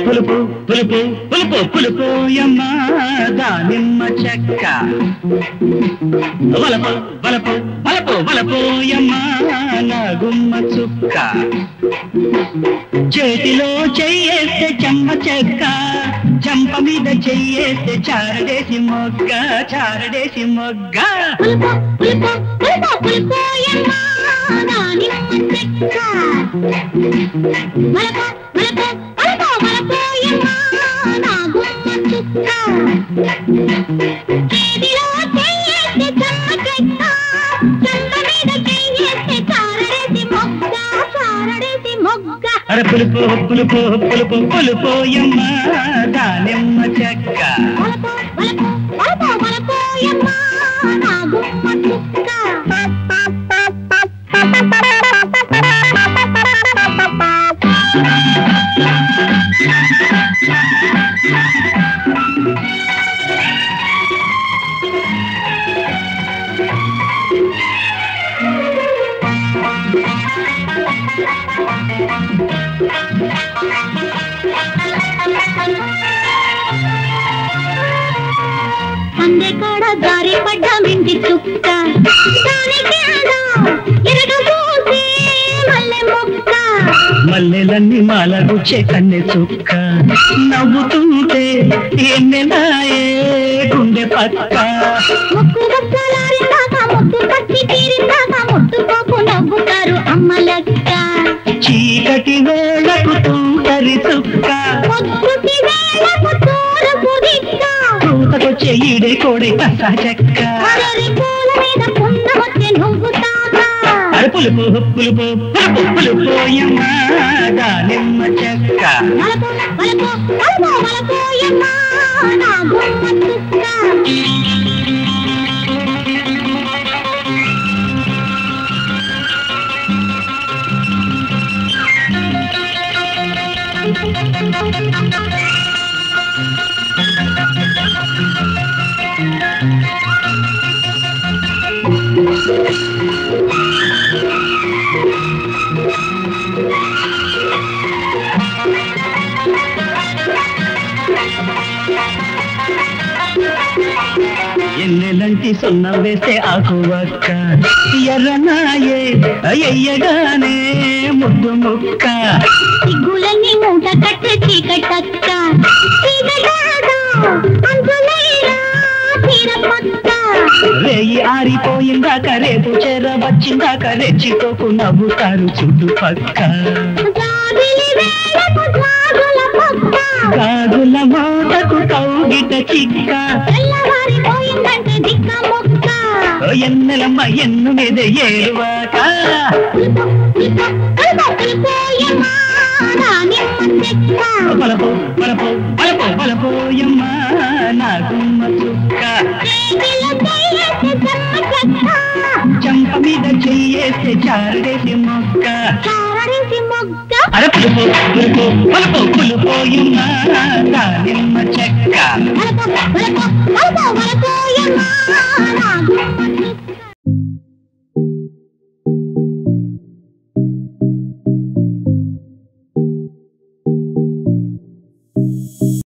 పులుపు పులుపు పులుపు పులుపోయమ్మ దానిమ్మ చెక్క వలపు వలపు వలపు వలపోయమ్మ నా గుమ్మ చుక్క చేతిలో చెయ్యేస్తే చెమ్మ చెక్క చెంప మీద చెయ్యేస్తే చారడేసి మొగ్గ చారడేసి మొగ్గ పులుపు పులుపు పులుపోయమ్మ దానిమ్మ చెక్క వలపు వలపు వలపు వలపోయమ్మ నా గుమ్మ చుక్క చేతిలో చెయ్యేస్తే చెమ్మ చెక్క చెంప మీద చెయ్యేస్తే చారడేసి మొగ్గ చారడేసి మొగ్గ అరే పులుపు పులుపు పులుపు పులుపోయమ్మ దానిమ్మ చెక్క వలపు వలపు వలపు వలపోయమ్మ నా గుమ్మ చుక్క సందే కాడ దారి పడ్డ మింటి చుక్క దానికి ఎరగబోసే మల్లె మొక్క మల్లెలన్నీ మాలగుచ్చే కన్నె చుక్క నవ్వుతుంటే ఎన్నెలాయే గుండె పక్క ముక్కు బుక్కలారిందాక ముద్దు పచ్చి తీరిందాక ముట్టుకోకు నవ్వుతారు అమ్మ లెక్క చీకటి వేళకు తూటరి చుక్క పొద్దుకి వేళకు తూరపు దిక్క తూతకొచ్చే ఈడే కోడే కసా చెక్క అరరి పూల మీద కుండ వచ్చే నువ్వు తాగా అరే పులుపు పులుపు పులుపు పులుపోయమ్మ దానిమ్మ చెక్క వలపు వలపు వలపు వలపోయమ్మ నా గుమ్మ చుక్క ఎన్నెలంటి సున్న వేస్తే ఆకువక్క ఎర్రనాయే ఎయ్యగానే ముద్దు ముక్క సిగ్గులన్నీ మూట కట్టే చీకటక్క చీకటాగా అంతులేరా తీర పక్క రేయి ఆరిపోయిందాక రేపు చెర వచ్చిందాక రెచ్చితోకు నవ్వుతారు చుట్టుపక్క జాబిలి వేళకు జాగుల పక్క గాజుల మోటకు కౌగిట చిక్క తెల్లవారిపోయిందంటే దిక్క మొక్క ఎన్నెలమ్మ ఎన్ను మీద ఏరువాక పులిపోయమ్మ దానిమ్మ చెక్క బలపో బలపో బలపో బలపోయమ్మ నా గుమ్మ చుక్క చేతిలో చెయ్యేస్తే చెమ్మ చెక్క చంప మీద చెయ్యేస్తే చారడేసి మొక్క చారడేసి మొగ్గ అరే పులుపు పులుపు బలపో పులుపోయమ్మ దానిమ్మ చెక్క వలపు వలపు వలపు వలపోయమ్మ